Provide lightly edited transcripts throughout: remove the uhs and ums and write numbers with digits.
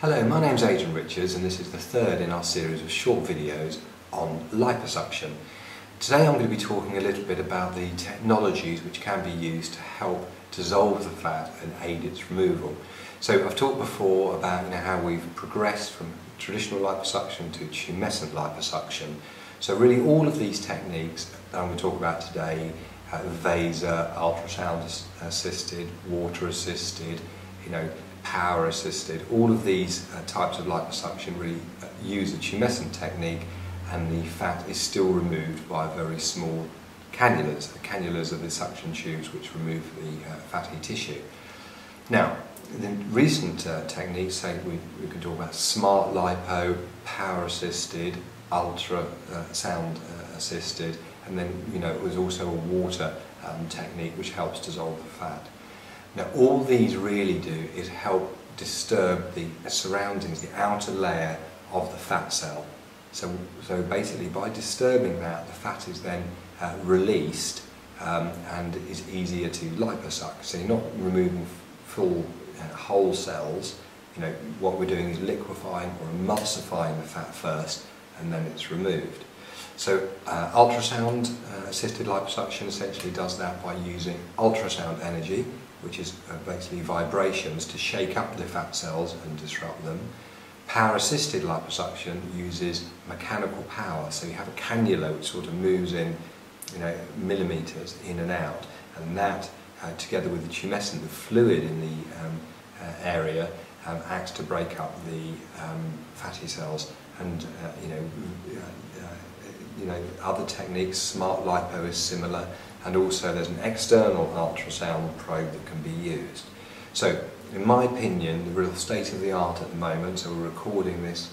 Hello, my name's Adrian Richards and this is the third in our series of short videos on liposuction. Today I'm going to be talking a little bit about the technologies which can be used to help dissolve the fat and aid its removal. So I've talked before about how we've progressed from traditional liposuction to tumescent liposuction. So really all of these techniques that I'm going to talk about today, VASER, ultrasound assisted, water assisted, power assisted, all of these types of liposuction really use a tumescent technique, and the fat is still removed by very small cannulas. The cannulas are the suction tubes which remove the fatty tissue. Now, the recent techniques, say we can talk about smart lipo, power assisted, ultrasound assisted, and then it was also a water technique which helps dissolve the fat. Now all these really do is help disturb the surroundings, the outer layer of the fat cell. So basically by disturbing that, the fat is then released and is easier to liposuck. So you're not removing full whole cells. What we're doing is liquefying or emulsifying the fat first, and then it's removed. So ultrasound assisted liposuction essentially does that by using ultrasound energy, which is basically vibrations, to shake up the fat cells and disrupt them. Power assisted liposuction uses mechanical power, so you have a cannula which sort of moves in millimeters in and out, and that together with the tumescent, the fluid in the area, acts to break up the fatty cells. And other techniques, smart lipo is similar, and also there's an external ultrasound probe that can be used. So in my opinion, the real state of the art at the moment, so we're recording this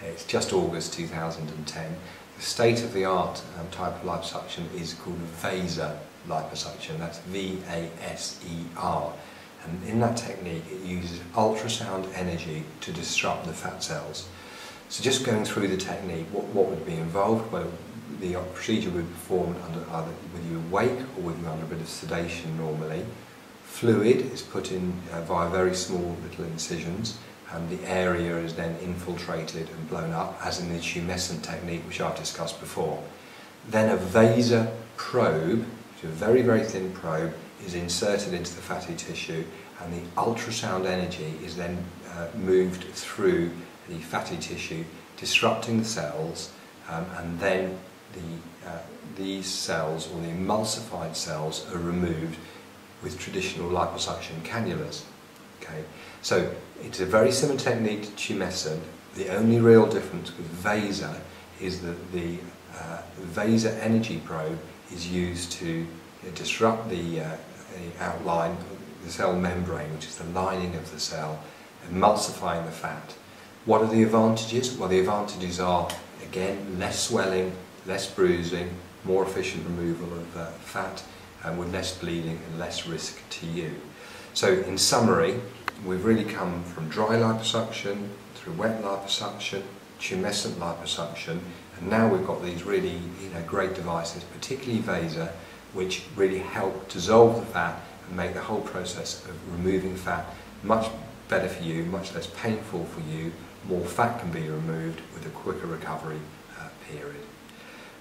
it's just August 2010, the state of the art type of liposuction is called VASER liposuction. That's V-A-S-E-R. And in that technique it uses ultrasound energy to disrupt the fat cells. So just going through the technique, what would be involved? Well, the procedure would be performed either with you awake or with you under a bit of sedation normally. Fluid is put in via very small little incisions, and the area is then infiltrated and blown up, as in the tumescent technique which I've discussed before. Then a VASER probe, which is a very, very thin probe, is inserted into the fatty tissue, and the ultrasound energy is then moved through the fatty tissue, disrupting the cells, and then these cells, or the emulsified cells, are removed with traditional liposuction cannulas. Okay, so it's a very similar technique to tumescent. The only real difference with VASER is that the VASER energy probe is used to disrupt the outline, the cell membrane, which is the lining of the cell, emulsifying the fat. What are the advantages? Well, the advantages are, again, less swelling, less bruising, more efficient removal of fat, and with less bleeding and less risk to you. So in summary, we've really come from dry liposuction through wet liposuction, tumescent liposuction, and now we've got these really great devices, particularly VASER, which really help dissolve the fat and make the whole process of removing fat much better for you, much less painful for you. More fat can be removed with a quicker recovery period.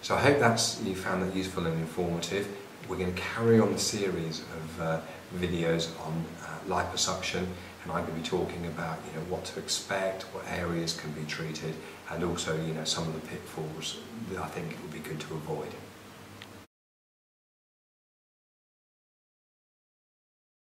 So I hope you found that useful and informative. We're going to carry on the series of videos on liposuction, and I'm going to be talking about what to expect, what areas can be treated, and also some of the pitfalls that I think it would be good to avoid.